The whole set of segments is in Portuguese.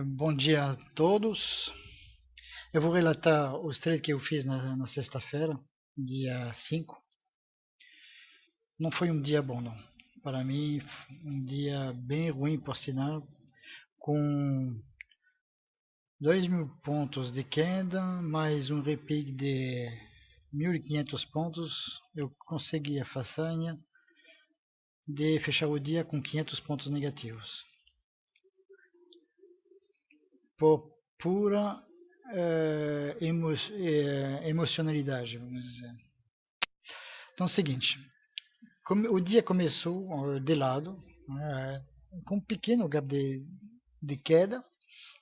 Bom dia a todos. Eu vou relatar os trades que eu fiz na sexta-feira, dia 5. Não foi um dia bom, não. Para mim, um dia bem ruim, por sinal, com 2.000 pontos de queda, mais um repique de 1.500 pontos. Eu consegui a façanha de fechar o dia com 500 pontos negativos. Por pura emocionalidade, vamos dizer. Então é o seguinte, o dia começou de lado, com um pequeno gap de queda,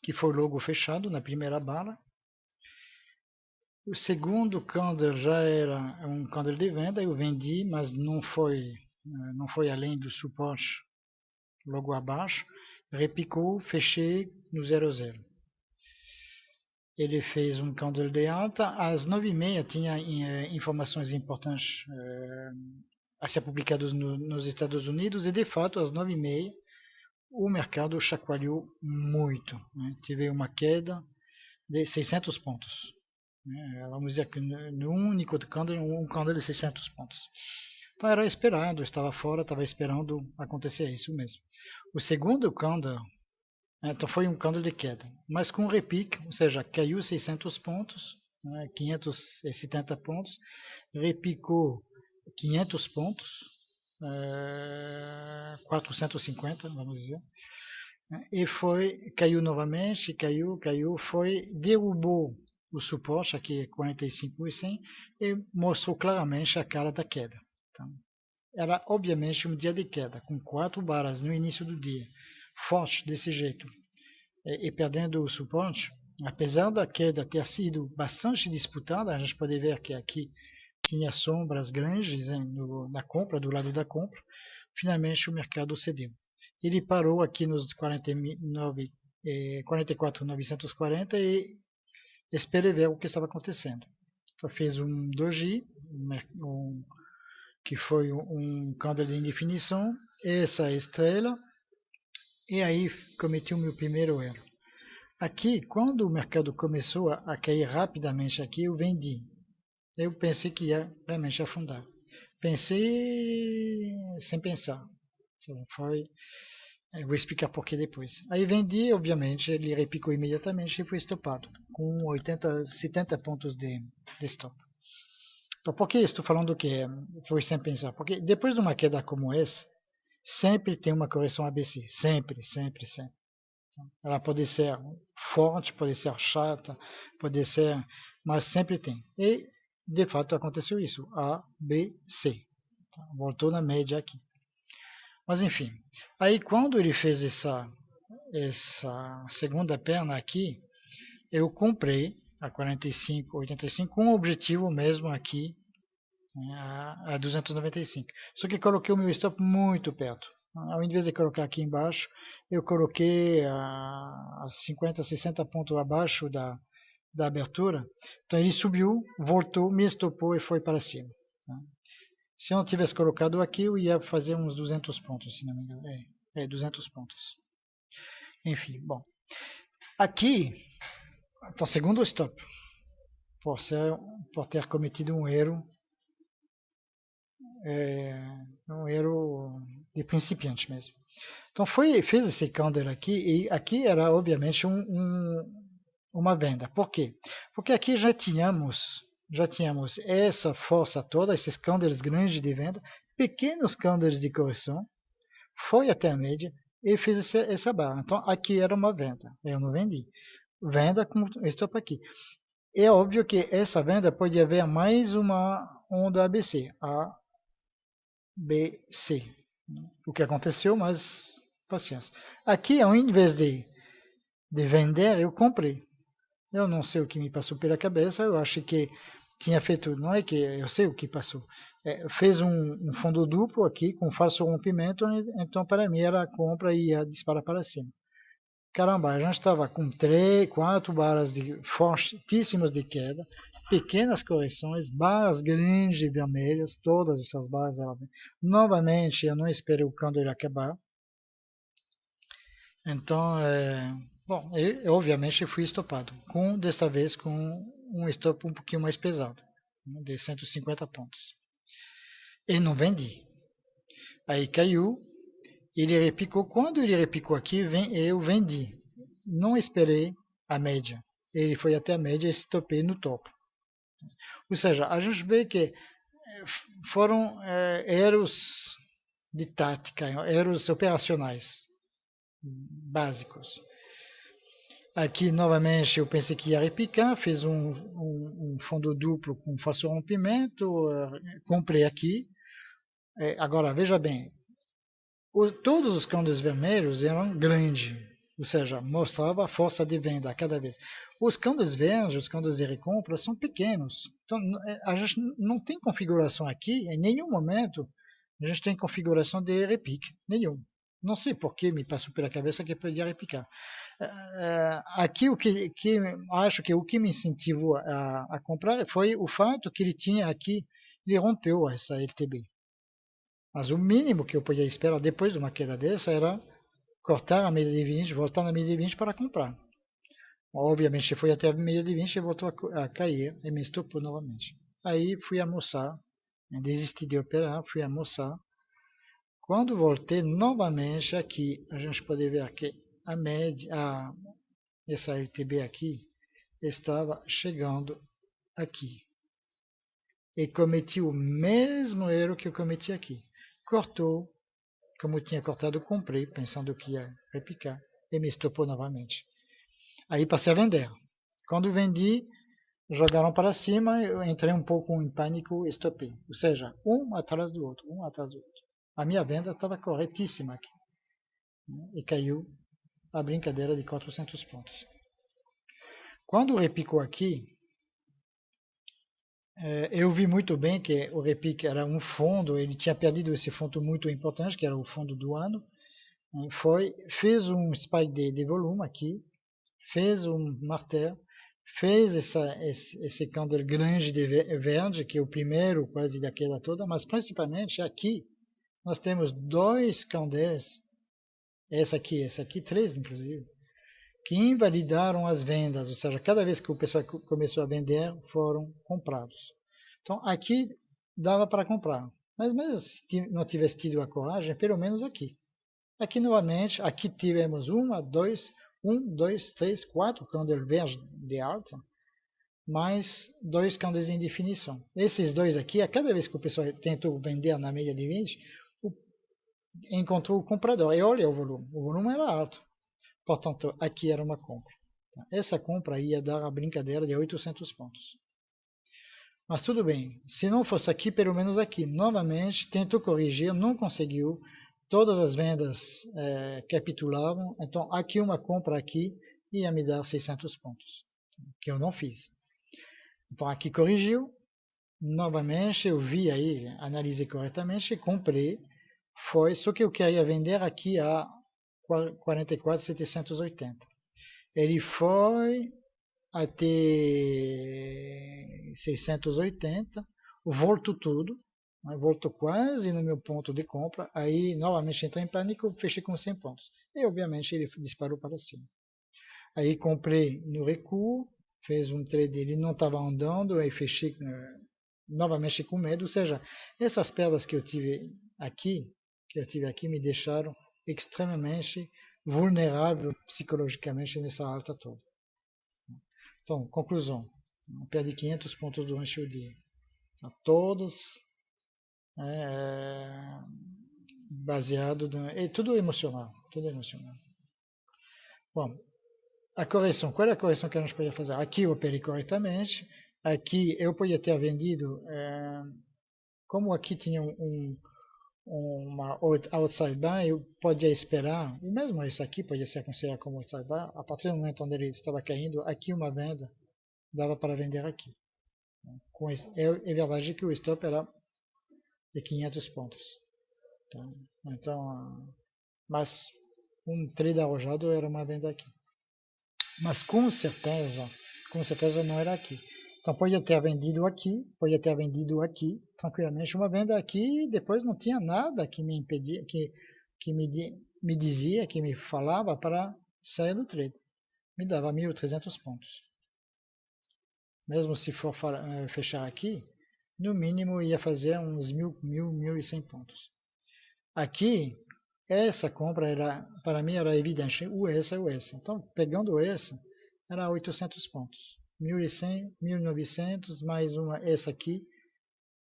que foi logo fechado na primeira bala. O segundo candle já era um candle de venda, eu vendi, mas não foi além do suporte logo abaixo. Repicou, fechei no 0,0. Ele fez um candle de alta, às 9h30 tinha informações importantes a ser publicadas nos Estados Unidos, e de fato às 9h30 o mercado chacoalhou muito, né? Teve uma queda de 600 pontos, né? Vamos dizer que no único candle, um candle de 600 pontos. Então era esperado, estava fora, estava esperando acontecer isso mesmo. O segundo candle, então foi um candle de queda, mas com repique, ou seja, caiu 600 pontos, né, 570 pontos, repicou 500 pontos, 450, vamos dizer, e caiu novamente, caiu, derrubou o suporte aqui 45.100 e mostrou claramente a cara da queda. Então, era obviamente um dia de queda, com 4 barras no início do dia, forte desse jeito, e perdendo o suporte. Apesar da queda ter sido bastante disputada, a gente pode ver que aqui tinha sombras grandes, né, na compra, do lado da compra. Finalmente o mercado cedeu. Ele parou aqui nos 44.940 e esperei ver o que estava acontecendo. Então fez um doji, que foi um candle de indefinição, essa estrela, e aí cometi o meu primeiro erro. Aqui, quando o mercado começou a cair rapidamente aqui, eu vendi. Eu pensei que ia realmente afundar. Pensei sem pensar. Foi, vou explicar por que depois. Aí vendi, obviamente, ele repicou imediatamente e foi estopado, com 70 pontos de stop. Então, por que estou falando que foi sem pensar? Porque depois de uma queda como essa, sempre tem uma correção ABC. Sempre, sempre, sempre. Ela pode ser forte, pode ser chata, pode ser, mas sempre tem. E, de fato, aconteceu isso. A, B, C. Voltou na média aqui. Mas, enfim. Aí, quando ele fez essa segunda perna aqui, eu comprei a 45,85 com o objetivo mesmo aqui, né, a 295. Só que coloquei o meu stop muito perto. Ao invés de colocar aqui embaixo, eu coloquei a 50, 60 pontos abaixo da abertura. Então ele subiu, voltou, me estopou e foi para cima. Tá? Se eu não tivesse colocado aqui, eu ia fazer uns 200 pontos, se não me engano. 200 pontos. Enfim, bom. Aqui, então, segundo stop, por ter cometido é, um erro de principiante mesmo. Então fez esse candle aqui, e aqui era obviamente uma venda. Por quê? Porque aqui já tínhamos essa força toda, esses candles grandes de venda, pequenos candles de correção, foi até a média e fez essa barra. Então aqui era uma venda, eu não vendi. Venda com stop aqui. É óbvio que essa venda pode haver mais uma onda ABC, A, B, C. O que aconteceu, mas paciência. Aqui, ao invés de vender, eu comprei. Eu não sei o que me passou pela cabeça, eu acho que tinha feito, não é que eu sei o que passou, fez um fundo duplo aqui com falso rompimento, então para mim era a compra e ia disparar para cima. Caramba, a gente estava com 3, 4 barras fortíssimas de queda, pequenas correções, barras grandes e vermelhas, todas essas barras. Novamente, eu não esperei o candle acabar. Então, Bom, eu obviamente fui estopado, desta vez com um stop um pouquinho mais pesado, né, de 150 pontos. E não vendi. Aí caiu, ele repicou. Quando ele repicou aqui, eu vendi. Não esperei a média. Ele foi até a média e estopei no topo. Ou seja, a gente vê que foram erros de tática, erros operacionais básicos. Aqui, novamente, eu pensei que ia repicar, fiz um fundo duplo com falso rompimento, comprei aqui. Agora, veja bem, todos os candles vermelhos eram grandes, ou seja, mostrava a força de venda a cada vez. Os candles verdes, os candles de recompra, são pequenos. Então, a gente não tem configuração aqui, em nenhum momento, a gente tem configuração de repique, nenhum. Não sei por que me passou pela cabeça que podia repicar. Aqui acho que o que me incentivou a comprar foi o fato que ele tinha aqui, ele rompeu essa LTB. Mas o mínimo que eu podia esperar depois de uma queda dessa era cortar a média de 20, voltar na média de 20 para comprar. Obviamente foi até a média de 20 e voltou a cair e me estopou novamente. Aí fui almoçar, desisti de operar, fui almoçar. Quando voltei novamente aqui, a gente pode ver que a média, essa LTB aqui, estava chegando aqui. E cometi o mesmo erro que eu cometi aqui. Cortou, como eu tinha cortado, comprei, pensando que ia repicar, e me estopou novamente. Aí passei a vender. Quando vendi, jogaram para cima, eu entrei um pouco em pânico e estopei. Ou seja, um atrás do outro, um atrás do outro. A minha venda estava corretíssima aqui. E caiu a brincadeira de 400 pontos. Quando repicou aqui, eu vi muito bem que o repique era um fundo, ele tinha perdido esse fundo muito importante, que era o fundo do ano. Fez um spike de volume aqui, fez um martelo, fez esse candle grande de verde, que é o primeiro quase da queda toda, mas principalmente aqui nós temos dois candles, esse aqui, três inclusive, que invalidaram as vendas, ou seja, cada vez que o pessoal começou a vender, foram comprados. Então aqui dava para comprar, mas mesmo se não tivesse tido a coragem, pelo menos aqui. Aqui novamente, aqui tivemos dois, três, quatro candles verdes de alta, mais dois candles em definição. Esses dois aqui, a cada vez que o pessoal tentou vender na média de 20, encontrou o comprador. E olha o volume era alto. Portanto, aqui era uma compra. Essa compra ia dar a brincadeira de 800 pontos. Mas tudo bem, se não fosse aqui, pelo menos aqui. Novamente, tentou corrigir, não conseguiu. Todas as vendas capitulavam. Então, aqui uma compra aqui ia me dar 600 pontos, que eu não fiz. Então, aqui corrigiu. Novamente, eu vi aí, analisei corretamente, comprei. Só que eu queria vender aqui a 44.780. Ele foi até 680, voltou tudo, voltou quase no meu ponto de compra, aí novamente entrei em pânico, fechei com 100 pontos. E obviamente ele disparou para cima. Aí comprei no recuo, fez um trade, ele não estava andando, aí fechei novamente com medo, ou seja, essas perdas que eu tive aqui, me deixaram extremamente vulnerável psicologicamente nessa alta toda. Então, conclusão. Eu perdi 500 pontos durante o dia. Todos baseado tudo emocional, tudo emocional. Bom, a correção. Qual é a correção que a gente podia fazer? Aqui eu operei corretamente. Aqui eu podia ter vendido, como aqui tinha uma outside buy, eu podia esperar, e mesmo isso aqui podia ser considerado como outside buy, a partir do momento onde ele estava caindo, aqui uma venda, dava para vender aqui. É verdade que o stop era de 500 pontos. Então, mas um trade arrojado era uma venda aqui. Mas com certeza não era aqui. Então podia ter vendido aqui, tranquilamente uma venda aqui, e depois não tinha nada que me impedia, que me dizia, que me falava para sair do trade. me dava 1.300 pontos. Mesmo se for fechar aqui, no mínimo ia fazer uns 1.100 pontos. Aqui, essa compra para mim era evidente, o S é o S. Então, pegando o S, era 800 pontos. 1.100, 1.900, mais uma essa aqui,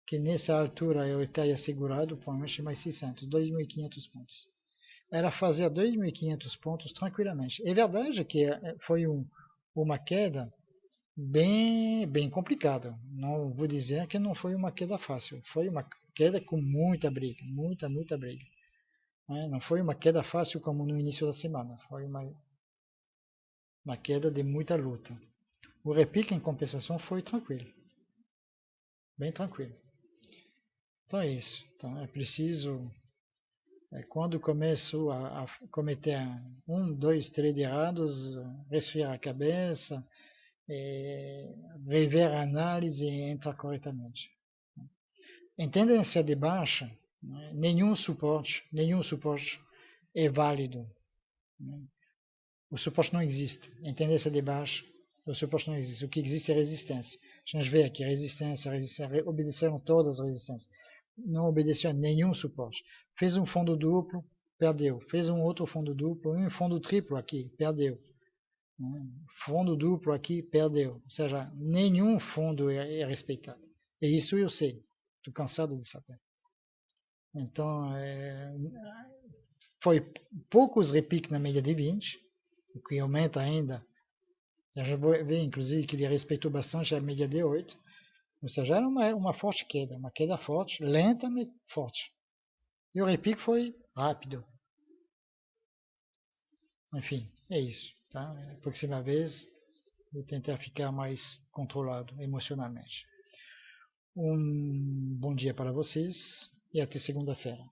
que nessa altura eu estaria segurado, provavelmente mais 600, 2.500 pontos. Era fazer 2.500 pontos tranquilamente. É verdade que foi uma queda bem complicada. Não vou dizer que não foi uma queda fácil. Foi uma queda com muita briga, muita briga. Não foi uma queda fácil como no início da semana. Foi uma queda de muita luta. O repique, em compensação, foi tranquilo. Bem tranquilo. Então é isso. Então é preciso, quando começo a cometer 2, 3 errados, resfriar a cabeça, rever a análise e entrar corretamente. Em tendência de baixa, nenhum suporte é válido. O suporte não existe. Em tendência de baixa, o suporte não existe. O que existe é resistência. A gente vê aqui resistência, obedeceram todas as resistências. Não obedeceu a nenhum suporte. Fez um fundo duplo, perdeu. Fez um outro fundo duplo, um fundo triplo aqui, perdeu. Fundo duplo aqui, perdeu. Ou seja, nenhum fundo é respeitado. E isso eu sei. Estou cansado de saber. Então, foi poucos repiques na média de 20, o que aumenta ainda. Já vê, inclusive, que ele respeitou bastante a média de 8. Ou seja, era uma forte queda. Uma queda forte, lenta, mas forte. E o repique foi rápido. Enfim, é isso. Tá? Próxima vez, vou tentar ficar mais controlado emocionalmente. Um bom dia para vocês e até segunda-feira.